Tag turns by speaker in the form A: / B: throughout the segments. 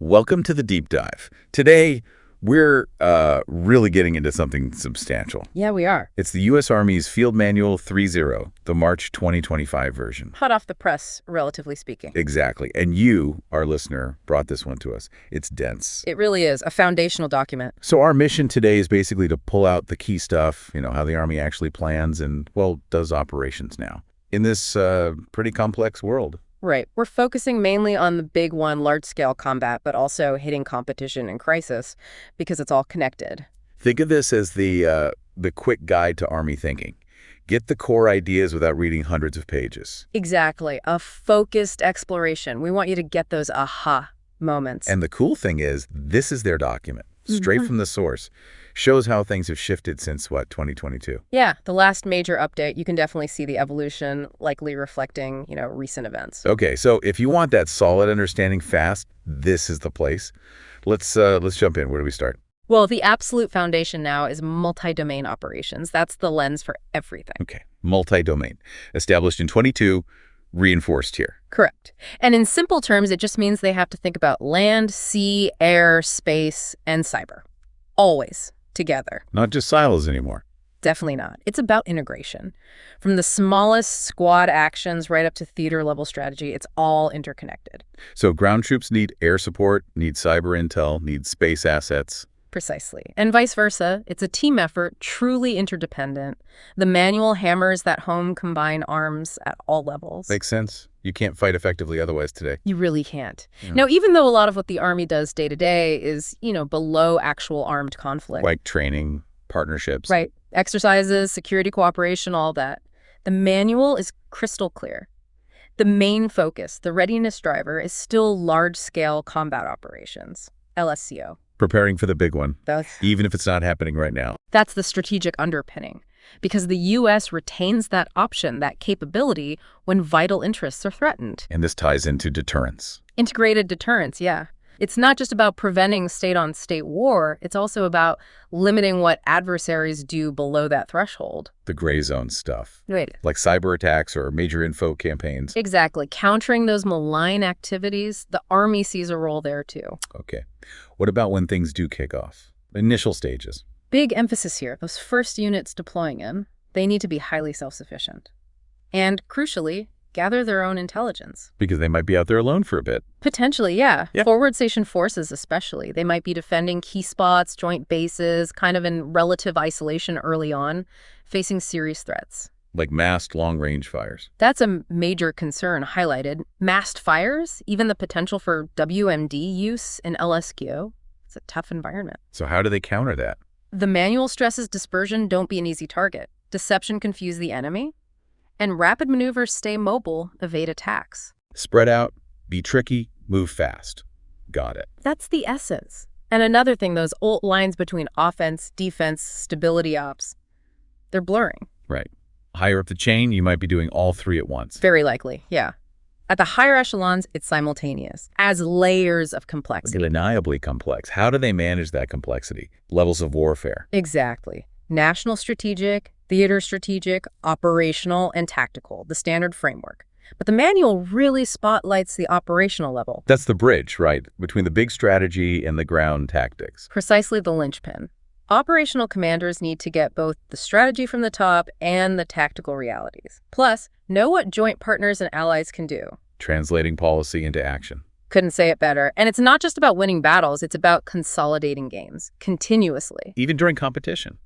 A: Welcome to the deep dive. Today, we're really getting into something substantial.
B: Yeah, we are.
A: It's the U.S. Army's Field Manual 3.0, the March 2025 version.
B: Hot off the press, relatively speaking.
A: Exactly. And you, our listener, brought this one to us. It's dense.
B: It really is a foundational document.
A: So our mission today is basically to pull out the key stuff, how the Army actually plans and, well, does operations now in this pretty complex world.
B: Right. We're focusing mainly on the big one, large-scale combat, but also hitting competition and crisis because it's all connected.
A: Think of this as the quick guide to Army thinking. Get the core ideas without reading hundreds of pages.
B: Exactly. A focused exploration. We want you to get those aha moments.
A: And the cool thing is, this is their document, straight from the source. Shows how things have shifted since, 2022?
B: Yeah, the last major update, you can definitely see the evolution, likely reflecting, recent events.
A: Okay, so if you want that solid understanding fast, this is the place. Let's jump in. Where do we start?
B: Well, the absolute foundation now is multi-domain operations. That's the lens for everything.
A: Okay, multi-domain. Established in 22, reinforced here.
B: Correct. And in simple terms, it just means they have to think about land, sea, air, space, and cyber. Always together.
A: Not just silos anymore.
B: Definitely not. It's about integration. From the smallest squad actions right up to theater-level strategy, it's all interconnected.
A: So ground troops need air support, need cyber intel, need space assets.
B: Precisely. And vice versa. It's a team effort, truly interdependent. The manual hammers that home combine arms at all levels.
A: Makes sense. You can't fight effectively otherwise today.
B: You really can't. Yeah. Now, even though a lot of what the Army does day to day is, below actual armed conflict.
A: Like training, partnerships.
B: Right. Exercises, security cooperation, all that. The manual is crystal clear. The main focus, the readiness driver, is still large-scale combat operations, LSCO.
A: Preparing for the big one, even if it's not happening right now.
B: That's the strategic underpinning, because the U.S. retains that option, that capability, when vital interests are threatened.
A: And this ties into deterrence.
B: Integrated deterrence, yeah. It's not just about preventing state-on-state war. It's also about limiting what adversaries do below that threshold.
A: The gray zone stuff.
B: Right.
A: Like cyber attacks or major info campaigns.
B: Exactly. Countering those malign activities, the Army sees a role there too.
A: Okay. What about when things do kick off? Initial stages.
B: Big emphasis here. Those first units deploying in, they need to be highly self-sufficient. And crucially, gather their own intelligence.
A: Because they might be out there alone for a bit.
B: Potentially, yeah. Forward station forces especially. They might be defending key spots, joint bases, kind of in relative isolation early on, facing serious threats.
A: Like massed long-range fires.
B: That's a major concern highlighted. Massed fires, even the potential for WMD use in LSQO. It's a tough environment.
A: So how do they counter that?
B: The manual stresses dispersion, don't be an easy target. Deception, confuse the enemy. And rapid maneuvers, stay mobile, evade attacks.
A: Spread out, be tricky, move fast. Got it.
B: That's the essence. And another thing, those old lines between offense, defense, stability ops, they're blurring.
A: Right. Higher up the chain, you might be doing all three at once.
B: Very likely, yeah. At the higher echelons, it's simultaneous, as layers of complexity.
A: Undeniably complex. How do they manage that complexity? Levels of warfare.
B: Exactly. National strategic, theater strategic, operational, and tactical, the standard framework. But the manual really spotlights the operational level.
A: That's the bridge, right, between the big strategy and the ground tactics.
B: Precisely the linchpin. Operational commanders need to get both the strategy from the top and the tactical realities. Plus, know what joint partners and allies can do.
A: Translating policy into action.
B: Couldn't say it better. And it's not just about winning battles, it's about consolidating gains, continuously.
A: Even during competition.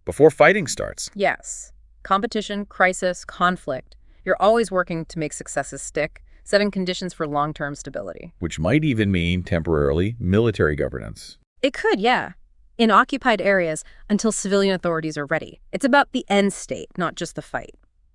A: Before fighting starts.
B: Yes. Competition, crisis, conflict. You're always working to make successes stick, setting conditions for long-term stability.
A: Which might even mean, temporarily, military governance.
B: It could, yeah. In occupied areas until civilian authorities are ready. It's about the end state, not just the fight.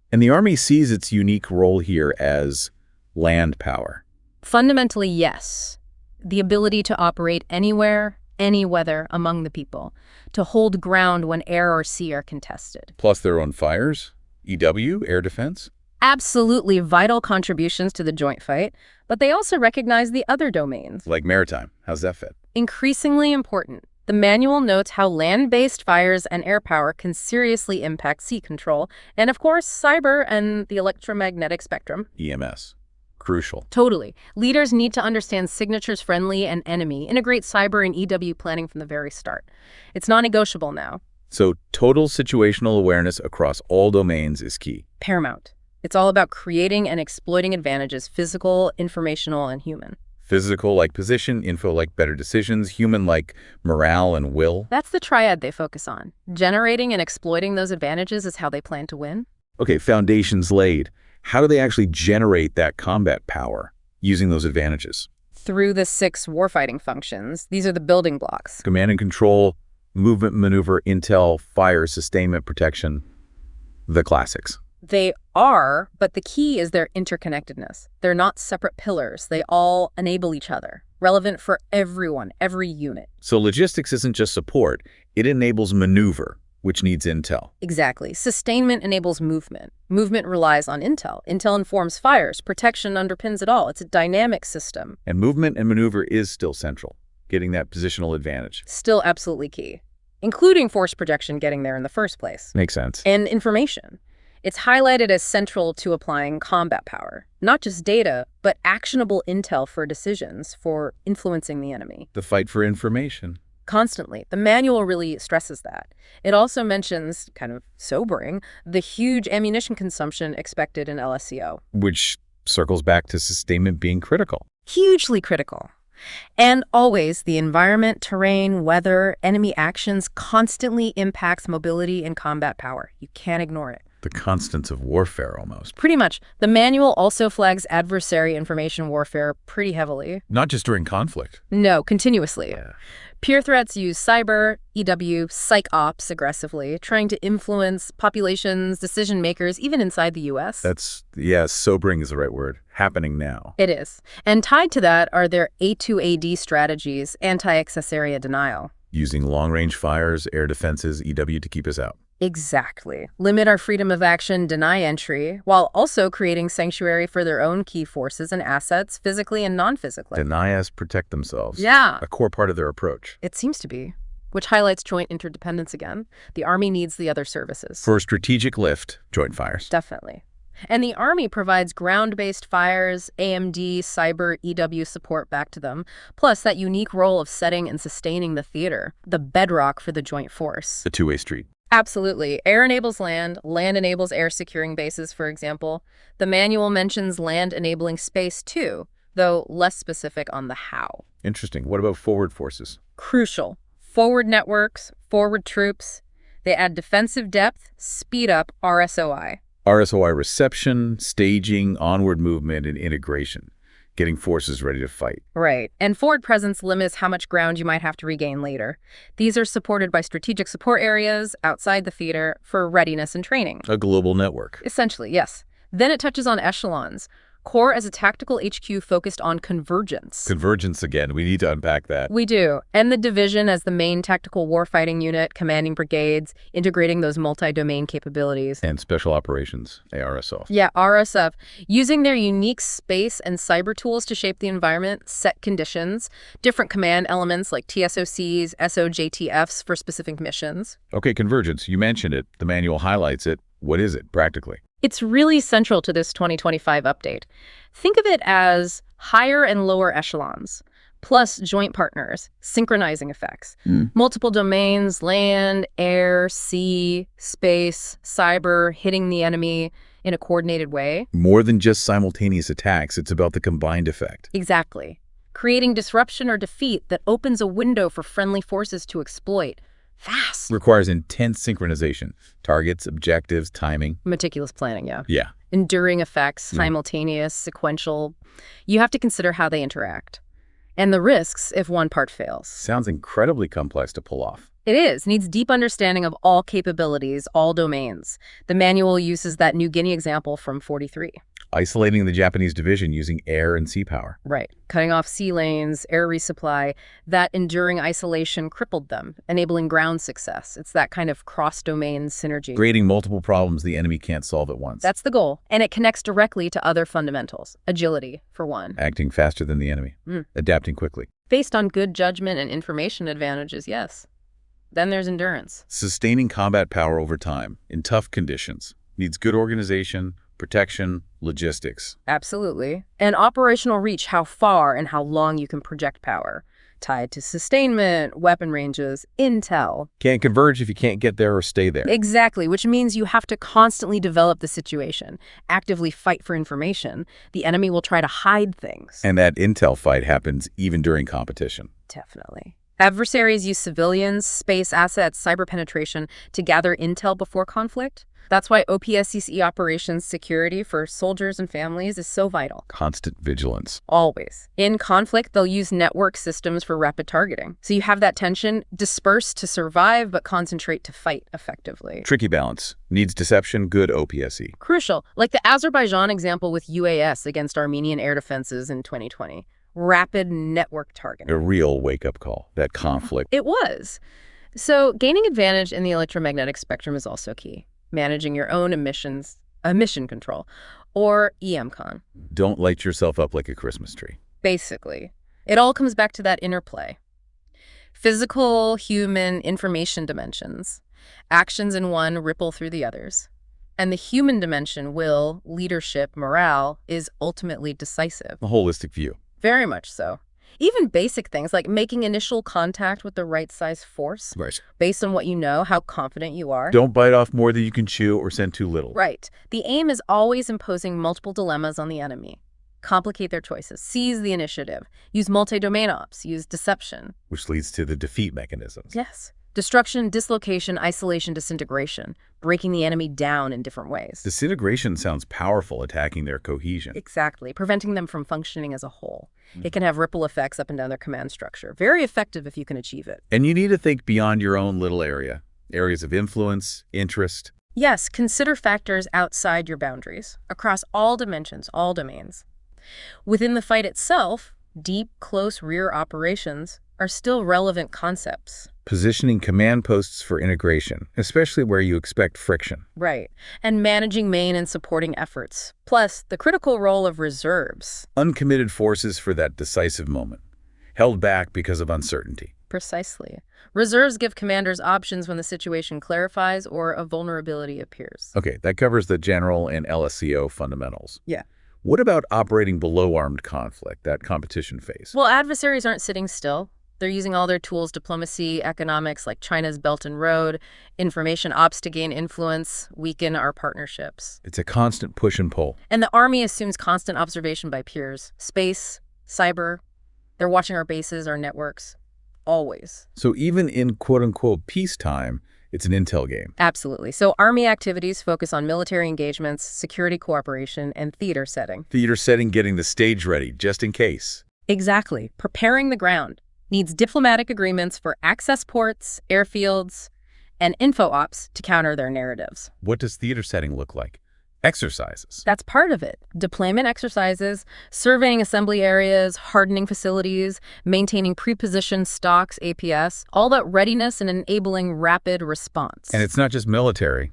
A: And the Army sees its unique role here as land power.
B: Fundamentally, yes. The ability to operate anywhere, any weather, among the people. To hold ground when air or sea are contested.
A: Plus their own fires, EW, air defense.
B: Absolutely vital contributions to the joint fight, but they also recognize the other domains.
A: Like maritime. How's that fit?
B: Increasingly important. The manual notes how land-based fires and air power can seriously impact sea control, and of course, cyber and the electromagnetic spectrum.
A: EMS. Crucial.
B: Totally. Leaders need to understand signatures friendly and enemy, integrate cyber and EW planning from the very start. It's non-negotiable now.
A: So total situational awareness across all domains is key.
B: Paramount. It's all about creating and exploiting advantages, physical, informational, and human.
A: Physical like position, info like better decisions, human like morale and will.
B: That's the triad they focus on. Generating and exploiting those advantages is how they plan to win.
A: Okay, foundations laid. How do they actually generate that combat power using those advantages?
B: Through the 6 warfighting functions, these are the building blocks.
A: Command and control, movement, maneuver, intel, fire, sustainment, protection, the classics.
B: They are, but the key is their interconnectedness. They're not separate pillars. They all enable each other, relevant for everyone, every unit.
A: So logistics isn't just support, it enables maneuver, which needs intel.
B: Exactly. Sustainment enables movement. Movement relies on intel. Intel informs fires. Protection underpins it all. It's a dynamic system.
A: And movement and maneuver is still central, getting that positional advantage.
B: Still absolutely key, including force projection getting there in the first place.
A: Makes sense.
B: And information. It's highlighted as central to applying combat power. Not just data, but actionable intel for decisions, for influencing the enemy.
A: The fight for information.
B: Constantly. The manual really stresses that. It also mentions, kind of sobering, the huge ammunition consumption expected in LSCO.
A: Which circles back to sustainment being critical.
B: Hugely critical. And always, the environment, terrain, weather, enemy actions constantly impacts mobility and combat power. You can't ignore it.
A: The constants of warfare, almost.
B: Pretty much. The manual also flags adversary information warfare pretty heavily.
A: Not just during conflict.
B: No, continuously.
A: Yeah.
B: Peer threats use cyber, EW, psych ops aggressively, trying to influence populations, decision makers, even inside the U.S.
A: Sobering is the right word. Happening now.
B: It is. And tied to that are their A2AD strategies, anti-access area denial.
A: Using long-range fires, air defenses, EW to keep us out.
B: Exactly. Limit our freedom of action, deny entry, while also creating sanctuary for their own key forces and assets, physically and non-physically.
A: Deny us, protect themselves.
B: Yeah.
A: A core part of their approach.
B: It seems to be, which highlights joint interdependence again. The Army needs the other services.
A: For strategic lift, joint fires.
B: Definitely. And the Army provides ground-based fires, AMD, cyber, EW support back to them, plus that unique role of setting and sustaining the theater, the bedrock for the joint force.
A: The two-way street.
B: Absolutely. Air enables land. Land enables air securing bases, for example. The manual mentions land enabling space, too, though less specific on the how.
A: Interesting. What about forward forces?
B: Crucial. Forward networks, forward troops. They add defensive depth, speed up RSOI.
A: RSOI reception, staging, onward movement, and integration. Getting forces ready to fight.
B: Right. And forward presence limits how much ground you might have to regain later. These are supported by strategic support areas outside the theater for readiness and training.
A: A global network.
B: Essentially, yes. Then it touches on echelons. Core as a tactical HQ focused on convergence.
A: Convergence again. We need to unpack that.
B: We do. And the division as the main tactical warfighting unit, commanding brigades, integrating those multi-domain capabilities.
A: And special operations, ARSF.
B: Yeah, RSF. Using their unique space and cyber tools to shape the environment, set conditions, different command elements like TSOCs, SOJTFs for specific missions.
A: Okay, convergence. You mentioned it. The manual highlights it. What is it, practically?
B: It's really central to this 2025 update. Think of it as higher and lower echelons, plus joint partners, synchronizing effects. Multiple domains, land, air, sea, space, cyber, hitting the enemy in a coordinated way.
A: More than just simultaneous attacks, it's about the combined effect.
B: Exactly. Creating disruption or defeat that opens a window for friendly forces to exploit. Fast.
A: Requires intense synchronization. Targets, objectives, timing.
B: Meticulous planning, yeah.
A: Yeah.
B: Enduring effects, simultaneous, sequential. You have to consider how they interact. And the risks if one part fails.
A: Sounds incredibly complex to pull off.
B: It is. Needs deep understanding of all capabilities, all domains. The manual uses that New Guinea example from 43.
A: Isolating the Japanese division using air and sea power.
B: Right. Cutting off sea lanes, air resupply. That enduring isolation crippled them, enabling ground success. It's that kind of cross-domain synergy.
A: Creating multiple problems the enemy can't solve at once.
B: That's the goal. And it connects directly to other fundamentals. Agility, for one.
A: Acting faster than the enemy. Adapting quickly.
B: Based on good judgment and information advantages, yes. Then there's endurance.
A: Sustaining combat power over time in tough conditions. Needs good organization, protection, logistics.
B: Absolutely. And operational reach, how far and how long you can project power, tied to sustainment, weapon ranges, intel.
A: Can't converge if you can't get there or stay there.
B: Exactly, which means you have to constantly develop the situation, actively fight for information. The enemy will try to hide things.
A: And that intel fight happens even during competition.
B: Definitely. Adversaries use civilians, space assets, cyber penetration to gather intel before conflict. That's why OPSCE operations security for soldiers and families is so vital.
A: Constant vigilance.
B: Always. In conflict, they'll use network systems for rapid targeting. So you have that tension, disperse to survive, but concentrate to fight effectively.
A: Tricky balance. Needs deception, good OPSE.
B: Crucial. Like the Azerbaijan example with UAS against Armenian air defenses in 2020. Rapid network targeting.
A: A real wake-up call, that conflict.
B: It was. So gaining advantage in the electromagnetic spectrum is also key. Managing your own emission control, or EMCON.
A: Don't light yourself up like a Christmas tree.
B: Basically, it all comes back to that interplay. Physical, human, information dimensions. Actions in one ripple through the others. And the human dimension, will, leadership, morale, is ultimately decisive.
A: A holistic view.
B: Very much so. Even basic things like making initial contact with the right size force.
A: Right.
B: Based on what you know, how confident you are.
A: Don't bite off more than you can chew or send too little.
B: Right. The aim is always imposing multiple dilemmas on the enemy. Complicate their choices. Seize the initiative. Use multi-domain ops. Use deception.
A: Which leads to the defeat mechanisms.
B: Yes. Destruction, dislocation, isolation, disintegration. Breaking the enemy down in different ways.
A: Disintegration sounds powerful, attacking their cohesion.
B: Exactly. Preventing them from functioning as a whole. It can have ripple effects up and down their command structure. Very effective if you can achieve it.
A: And you need to think beyond your own little area. Areas of influence, interest.
B: Yes, consider factors outside your boundaries, across all dimensions, all domains. Within the fight itself, deep, close rear operations are still relevant concepts.
A: Positioning command posts for integration, especially where you expect friction.
B: Right. And managing main and supporting efforts. Plus, the critical role of reserves.
A: Uncommitted forces for that decisive moment. Held back because of uncertainty.
B: Precisely. Reserves give commanders options when the situation clarifies or a vulnerability appears.
A: Okay, that covers the general and LSCO fundamentals.
B: Yeah.
A: What about operating below armed conflict, that competition phase?
B: Well, adversaries aren't sitting still. They're using all their tools, diplomacy, economics, like China's Belt and Road, information ops to gain influence, weaken our partnerships.
A: It's a constant push and pull.
B: And the Army assumes constant observation by peers. Space, cyber, they're watching our bases, our networks, always.
A: So even in quote-unquote peacetime, it's an intel game.
B: Absolutely. So Army activities focus on military engagements, security cooperation, and theater setting.
A: Theater setting, getting the stage ready, just in case.
B: Exactly. Preparing the ground. Needs diplomatic agreements for access ports, airfields, and info ops to counter their narratives.
A: What does theater setting look like? Exercises.
B: That's part of it. Deployment exercises, surveying assembly areas, hardening facilities, maintaining pre-positioned stocks, APS, all that readiness and enabling rapid response.
A: And it's not just military.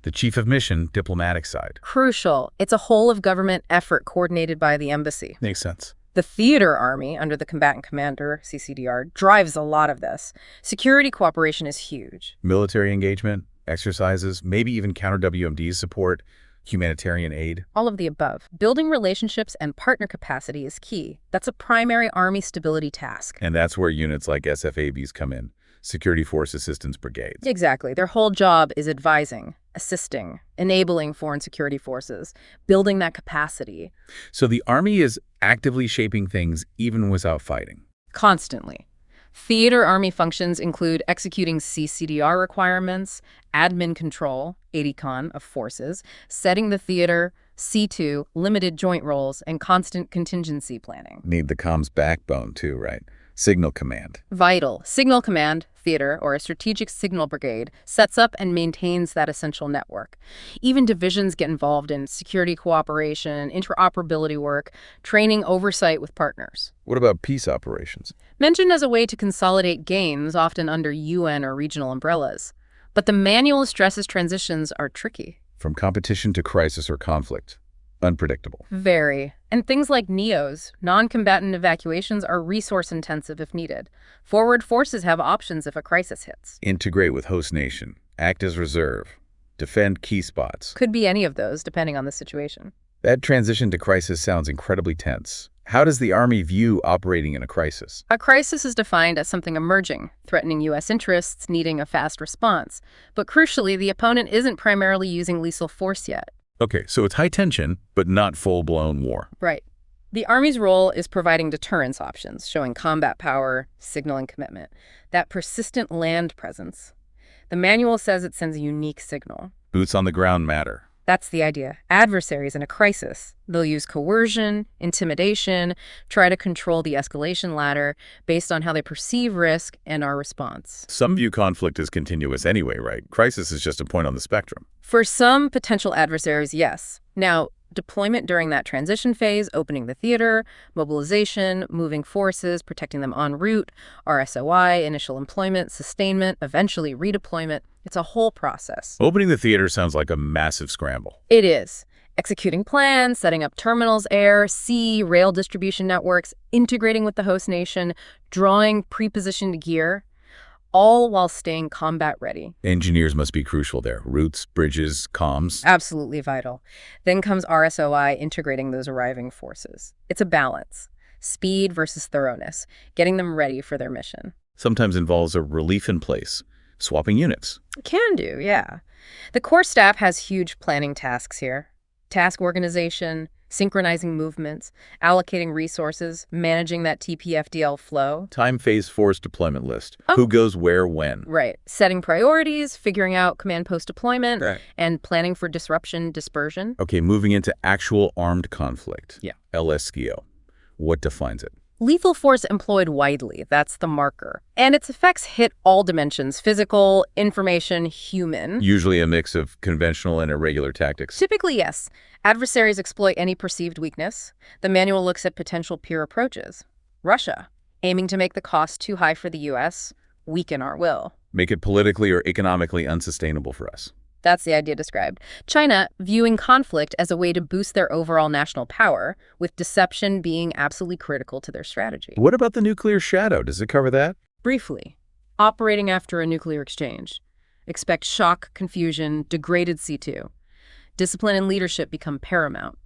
A: The chief of mission, diplomatic side.
B: Crucial. It's a whole-of-government effort coordinated by the embassy.
A: Makes sense.
B: The theater army, under the combatant commander, CCDR, drives a lot of this. Security cooperation is huge.
A: Military engagement, exercises, maybe even counter-WMD support, humanitarian aid.
B: All of the above. Building relationships and partner capacity is key. That's a primary Army stability task.
A: And that's where units like SFABs come in, Security Force Assistance Brigades.
B: Exactly. Their whole job is advising, assisting, enabling foreign security forces, building that capacity.
A: So the Army is actively shaping things even without fighting.
B: Constantly. Theater Army functions include executing CCDR requirements, admin control, ADCON of forces, setting the theater, C2, limited joint roles, and constant contingency planning.
A: Need the comms backbone too, right? Signal command.
B: Vital. Signal command, theater, or a strategic signal brigade sets up and maintains that essential network. Even divisions get involved in security cooperation, interoperability work, training oversight with partners.
A: What about peace operations?
B: Mentioned as a way to consolidate gains, often under UN or regional umbrellas. But the manual stresses transitions are tricky.
A: From competition to crisis or conflict. Unpredictable.
B: Very. And things like NEOs, non-combatant evacuations, are resource-intensive if needed. Forward forces have options if a crisis hits.
A: Integrate with host nation. Act as reserve. defend key spots.
B: Could be any of those, depending on the situation.
A: That transition to crisis sounds incredibly tense. How does the Army view operating in a crisis?
B: A crisis is defined as something emerging, threatening U.S. interests, needing a fast response. But crucially, the opponent isn't primarily using lethal force yet.
A: Okay, so it's high tension, but not full-blown war.
B: Right. The Army's role is providing deterrence options, showing combat power, signaling commitment. That persistent land presence. The manual says it sends a unique signal.
A: Boots on the ground matter.
B: That's the idea. Adversaries in a crisis, they'll use coercion, intimidation, try to control the escalation ladder based on how they perceive risk and our response.
A: Some view conflict as continuous anyway, right? Crisis is just a point on the spectrum.
B: For some potential adversaries, yes. Now, deployment during that transition phase, opening the theater, mobilization, moving forces, protecting them en route, RSOI, initial employment, sustainment, eventually redeployment. It's a whole process.
A: Opening the theater sounds like a massive scramble.
B: It is. Executing plans, setting up terminals, air, sea, rail distribution networks, integrating with the host nation, drawing pre-positioned gear, all while staying combat ready.
A: Engineers must be crucial there. Routes, bridges, comms.
B: Absolutely vital. Then comes RSOI integrating those arriving forces. It's a balance. Speed versus thoroughness, getting them ready for their mission.
A: Sometimes involves a relief in place, swapping units.
B: Can do, yeah. The core staff has huge planning tasks here. Task organization, synchronizing movements, allocating resources, managing that TPFDL flow.
A: Time phase force deployment list.
B: Oh.
A: Who goes where when.
B: Right. Setting priorities, figuring out command post deployment,
A: Right.
B: and planning for disruption, dispersion.
A: Okay, moving into actual armed conflict.
B: Yeah.
A: LSCO. What defines it?
B: Lethal force employed widely, that's the marker. And its effects hit all dimensions, physical, information, human.
A: Usually a mix of conventional and irregular tactics.
B: Typically, yes. Adversaries exploit any perceived weakness. The manual looks at potential peer approaches. Russia, aiming to make the cost too high for the U.S., weaken our will.
A: Make it politically or economically unsustainable for us.
B: That's the idea described. China, viewing conflict as a way to boost their overall national power, with deception being absolutely critical to their strategy.
A: What about the nuclear shadow? Does it cover that?
B: Briefly, operating after a nuclear exchange. Expect shock, confusion, degraded C2. Discipline and leadership become paramount.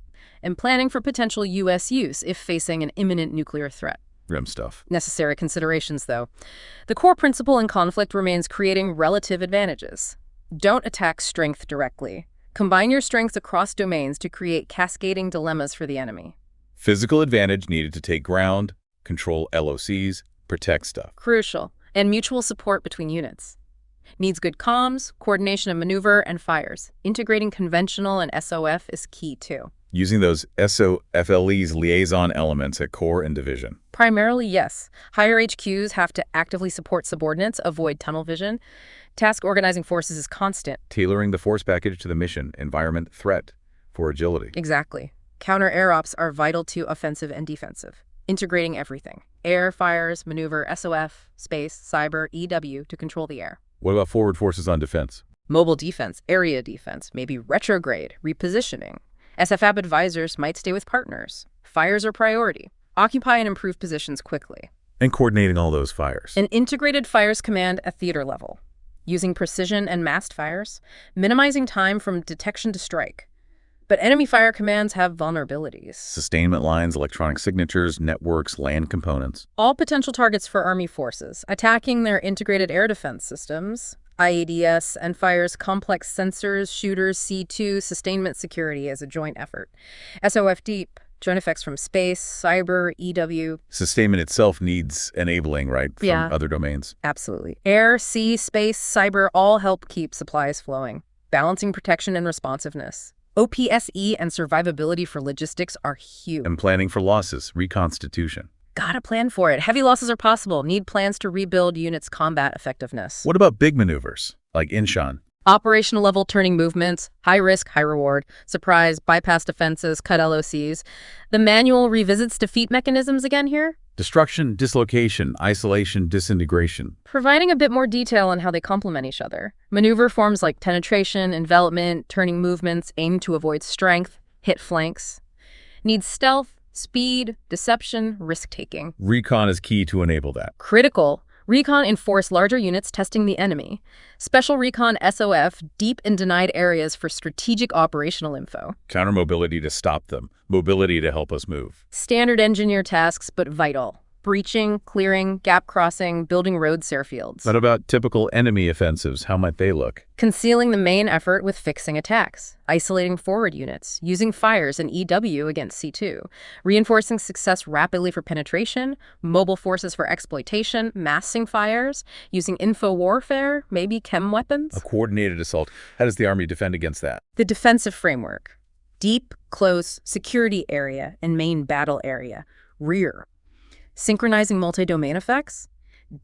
B: And planning for potential U.S. use if facing an imminent nuclear threat.
A: Grim stuff.
B: Necessary considerations, though. The core principle in conflict remains creating relative advantages. Don't attack strength directly. Combine your strengths across domains to create cascading dilemmas for the enemy.
A: Physical advantage needed to take ground, control LOCs, protect stuff.
B: Crucial. And mutual support between units. Needs good comms, coordination of maneuver, and fires. Integrating conventional and SOF is key, too.
A: Using those SOFLEs liaison elements at core and division.
B: Primarily, yes. Higher HQs have to actively support subordinates, avoid tunnel vision. Task organizing forces is constant.
A: Tailoring the force package to the mission, environment, threat for agility.
B: Exactly. Counter-air ops are vital to offensive and defensive. Integrating everything. Air, fires, maneuver, SOF, space, cyber, EW to control the air.
A: What about forward forces on defense?
B: Mobile defense, area defense, maybe retrograde, repositioning. SFAB advisors might stay with partners. Fires are priority. Occupy and improve positions quickly.
A: And coordinating all those fires.
B: An integrated fires command at theater level. Using precision and massed fires, minimizing time from detection to strike. But enemy fire commands have vulnerabilities.
A: Sustainment lines, electronic signatures, networks, land components.
B: All potential targets for Army forces, attacking their integrated air defense systems, IADS, and fires complex sensors, shooters, C2, sustainment security as a joint effort. SOF deep, joint effects from space, cyber, EW.
A: Sustainment itself needs enabling, right, from
B: Yeah.
A: other domains.
B: Absolutely. Air, sea, space, cyber all help keep supplies flowing. Balancing protection and responsiveness. OPSE and survivability for logistics are huge.
A: And planning for losses, reconstitution.
B: Gotta plan for it. Heavy losses are possible. Need plans to rebuild units' combat effectiveness.
A: What about big maneuvers, like Inshan?
B: Operational level turning movements, high risk, high reward, surprise, bypass defenses, cut LOCs. The manual revisits defeat mechanisms again here,
A: Destruction, dislocation, isolation, disintegration.
B: providing a bit more detail on how they complement each other. Maneuver forms like penetration, envelopment, turning movements aim to avoid strength, hit flanks. Needs stealth, speed, deception, risk-taking.
A: Recon is key to enable that.
B: Critical. Recon enforce larger units testing the enemy. Special Recon SOF deep in denied areas for strategic operational info.
A: Counter mobility to stop them, mobility to help us move.
B: Standard engineer tasks, but vital. Breaching, clearing, gap crossing, building roads, airfields.
A: What about typical enemy offensives? How might they look?
B: Concealing the main effort with fixing attacks, isolating forward units, using fires and EW against C2, reinforcing success rapidly for penetration, mobile forces for exploitation, massing fires, using info warfare, maybe chem weapons.
A: A coordinated assault. How does the Army defend against that?
B: The defensive framework. Deep, close, security area and main battle area. Rear. Synchronizing multi-domain effects.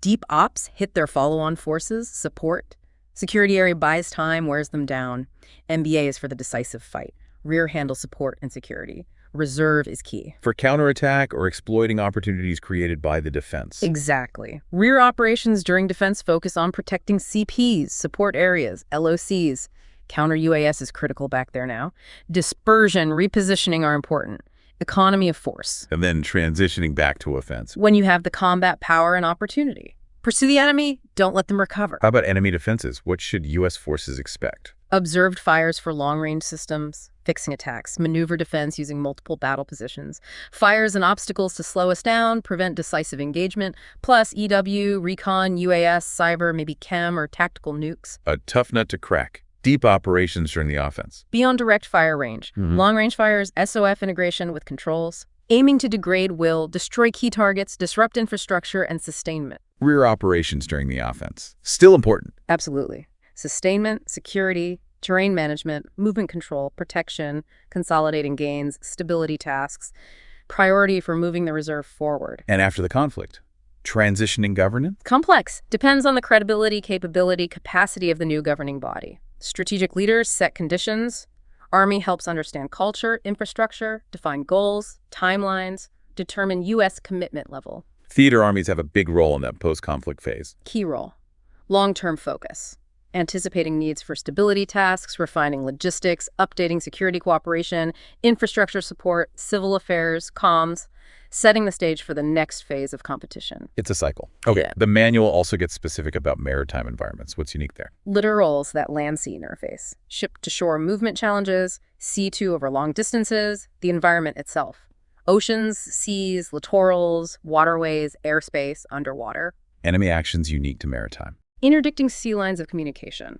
B: Deep ops hit their follow-on forces, support. Security area buys time, wears them down. MBA is for the decisive fight. Rear handles support and security. Reserve is key.
A: For counterattack or exploiting opportunities created by the defense.
B: Exactly. Rear operations during defense focus on protecting CPs, support areas, LOCs. Counter UAS is critical back there now. Dispersion, repositioning are important. Economy of force.
A: And then transitioning back to offense.
B: When you have the combat power and opportunity. Pursue the enemy, don't let them recover.
A: How about enemy defenses? What should U.S. forces expect?
B: Observed fires for long-range systems, fixing attacks, maneuver defense using multiple battle positions, fires and obstacles to slow us down, prevent decisive engagement, plus EW, recon, UAS, cyber, maybe chem or tactical nukes.
A: A tough nut to crack. Deep operations during the offense.
B: Beyond direct fire range, long-range fires, SOF integration with controls, aiming to degrade will, destroy key targets, disrupt infrastructure, and sustainment.
A: Rear operations during the offense. Still important.
B: Absolutely. Sustainment, security, terrain management, movement control, protection, consolidating gains, stability tasks, priority for moving the reserve forward.
A: And after the conflict, transitioning governance?
B: Complex. Depends on the credibility, capability, capacity of the new governing body. Strategic leaders set conditions. Army helps understand culture, infrastructure, define goals, timelines, determine U.S. commitment level.
A: Theater armies have a big role in that post-conflict phase.
B: Key role. Long-term focus. Anticipating needs for stability tasks, refining logistics, updating security cooperation, infrastructure support, civil affairs, comms, setting the stage for the next phase of competition.
A: It's a cycle. Okay,
B: Yeah.
A: The manual also gets specific about maritime environments. What's unique there?
B: Littorals that land-sea interface, ship-to-shore movement challenges, sea-to over long distances, the environment itself. Oceans, seas, littorals, waterways, airspace, underwater.
A: Enemy actions unique to maritime.
B: Interdicting sea lines of communication.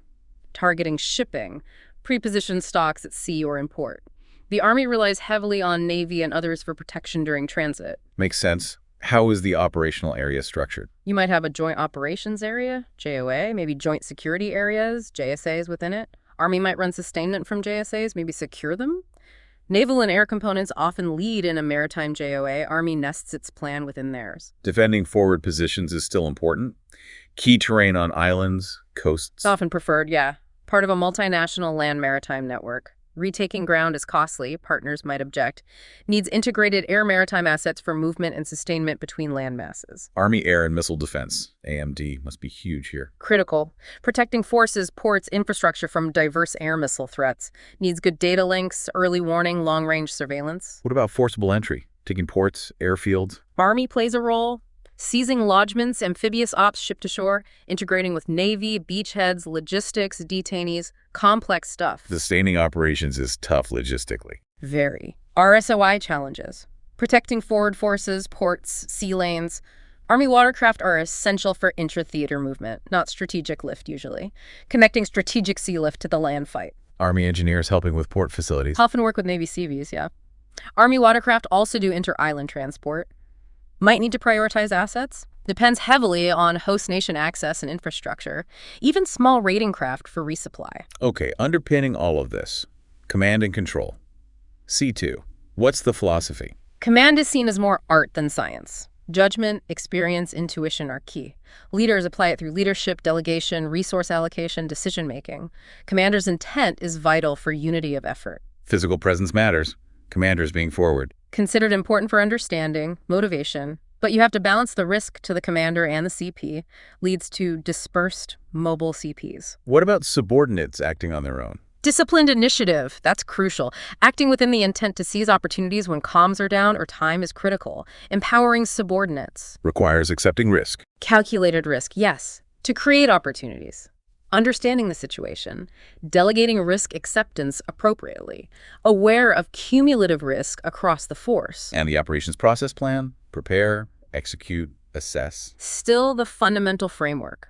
B: Targeting shipping, pre-positioned stocks at sea or in port. The Army relies heavily on Navy and others for protection during transit.
A: Makes sense. How is the operational area structured?
B: You might have a joint operations area, JOA, maybe joint security areas, JSAs within it. Army might run sustainment from JSAs, maybe secure them. Naval and air components often lead in a maritime JOA. Army nests its plan within theirs.
A: Defending forward positions is still important. Key terrain on islands, coasts.
B: It's often preferred, yeah. Part of a multinational land maritime network. Retaking ground is costly, partners might object. Needs integrated air maritime assets for movement and sustainment between land masses.
A: Army air and missile defense, AMD, must be huge here.
B: Critical. Protecting forces, ports, infrastructure from diverse air missile threats. Needs good data links, early warning, long-range surveillance.
A: What about forcible entry? Taking ports, airfields?
B: Army plays a role. Seizing lodgements, amphibious ops ship to shore, integrating with Navy, beachheads, logistics, detainees, complex stuff.
A: Sustaining operations is tough logistically.
B: Very. RSOI challenges. Protecting forward forces, ports, sea lanes. Army watercraft are essential for intra-theater movement, not strategic lift usually. Connecting strategic sea lift to the land fight.
A: Army engineers helping with port facilities.
B: Often work with Navy CVs, yeah. Army watercraft also do inter-island transport. Might need to prioritize assets. Depends heavily on host nation access and infrastructure. Even small raiding craft for resupply.
A: Okay, underpinning all of this, command and control. C2, what's the philosophy?
B: Command is seen as more art than science. Judgment, experience, intuition are key. Leaders apply it through leadership, delegation, resource allocation, decision-making. Commander's intent is vital for unity of effort.
A: Physical presence matters. Commanders being forward.
B: Considered important for understanding, motivation, but you have to balance the risk to the commander and the CP, leads to dispersed, mobile CPs.
A: What about subordinates acting on their own?
B: Disciplined initiative, that's crucial. Acting within the intent to seize opportunities when comms are down or time is critical. Empowering subordinates.
A: Requires accepting risk.
B: Calculated risk, yes, to create opportunities. Understanding the situation. Delegating risk acceptance appropriately. Aware of cumulative risk across the force.
A: And the operations process plan, prepare, execute, assess.
B: Still the fundamental framework.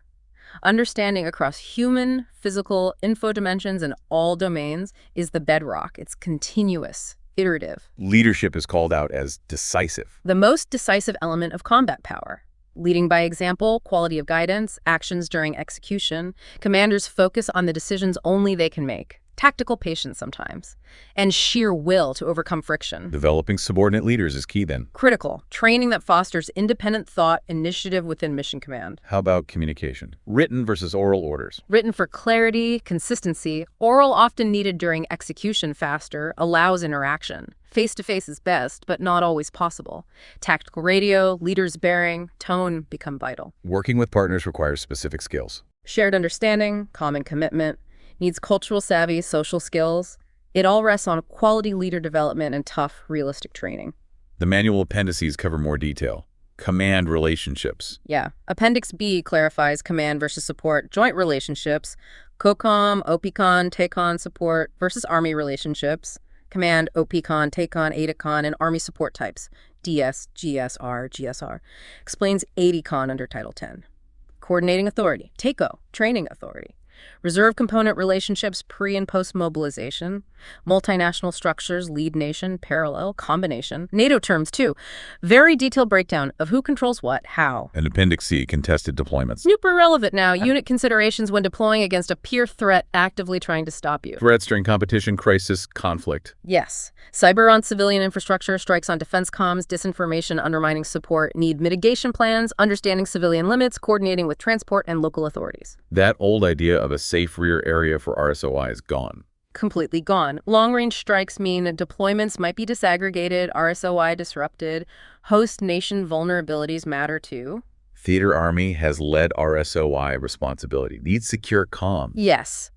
B: Understanding across human, physical, info dimensions, and all domains is the bedrock. It's continuous, iterative.
A: Leadership is called out as decisive.
B: The most decisive element of combat power. Leading by example, quality of guidance, actions during execution. Commanders focus on the decisions only they can make. Tactical patience sometimes. And sheer will to overcome friction.
A: Developing subordinate leaders is key then.
B: Critical. Training that fosters independent thought, initiative within mission command.
A: How about communication? Written versus oral orders.
B: Written for clarity, consistency. Oral often needed during execution faster, allows interaction. Face-to-face is best, but not always possible. Tactical radio, leaders bearing, tone become vital.
A: Working with partners requires specific skills.
B: Shared understanding, common commitment, needs cultural savvy, social skills. It all rests on quality leader development and tough, realistic training.
A: The manual appendices cover more detail. Command relationships.
B: Yeah. Appendix B clarifies command versus support, joint relationships, COCOM, OPCON, TACON support versus Army relationships, command, OPCON, TACON, ADACON, and Army support types, DS, GSR, GSR. Explains ADCON under Title 10. Coordinating authority, TACO, training authority. Reserve component relationships pre- and post-mobilization, multinational structures, lead nation, parallel, combination, NATO terms too. Very detailed breakdown of who controls what, how.
A: And Appendix C, contested deployments.
B: Super relevant now. Unit considerations when deploying against a peer threat actively trying to stop you.
A: Threats during competition, crisis, conflict.
B: Yes. Cyber on civilian infrastructure, strikes on defense comms, disinformation, undermining support, need mitigation plans, understanding civilian limits, coordinating with transport and local authorities.
A: That old idea of a safe rear area for RSOI is gone.
B: Completely gone. Long-range strikes mean deployments might be disaggregated, RSOI disrupted, host nation vulnerabilities matter too.
A: Theater Army has led RSOI responsibility. Needs secure comms.
B: Yes.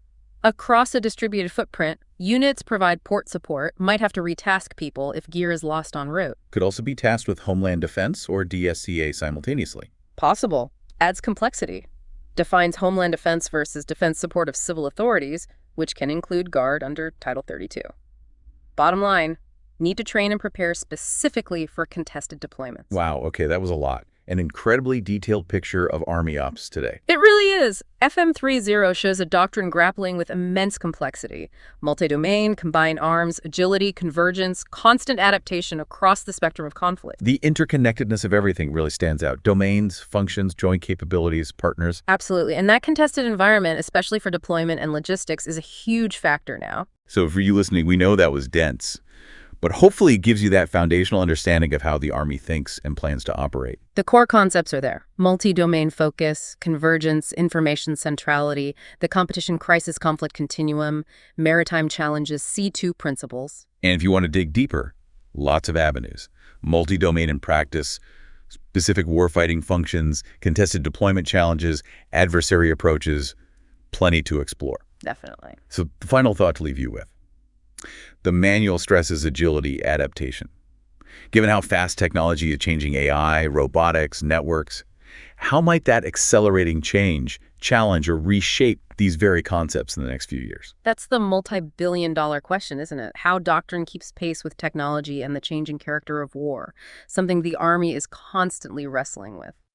B: Across a distributed footprint, units provide port support, might have to retask people if gear is lost en route.
A: Could also be tasked with Homeland Defense or DSCA simultaneously.
B: Possible. Adds complexity. Defines Homeland Defense versus defense support of civil authorities, which can include Guard under Title 32. Bottom line, need to train and prepare specifically for contested deployments.
A: Wow, okay, that was a lot. An incredibly detailed picture of Army ops today.
B: It really is. FM30 shows a doctrine grappling with immense complexity. Multi-domain, combined arms, agility, convergence, constant adaptation across the spectrum of conflict.
A: The interconnectedness of everything really stands out. Domains, functions, joint capabilities, partners.
B: Absolutely. And that contested environment, especially for deployment and logistics, is a huge factor now.
A: So for you listening, we know that was dense, but hopefully it gives you that foundational understanding of how the Army thinks and plans to operate.
B: The core concepts are there. Multi-domain focus, convergence, information centrality, the competition crisis conflict continuum, maritime challenges, C2 principles.
A: And if you want to dig deeper, lots of avenues. Multi-domain in practice, specific warfighting functions, contested deployment challenges, adversary approaches, plenty to explore.
B: Definitely.
A: So the final thought to leave you with. The manual stresses agility, adaptation. Given how fast technology is changing AI, robotics, networks, how might that accelerating change, challenge, or reshape these very concepts in the next few years?
B: That's the multi-billion-dollar question, isn't it? How doctrine keeps pace with technology and the changing character of war, something the Army is constantly wrestling with.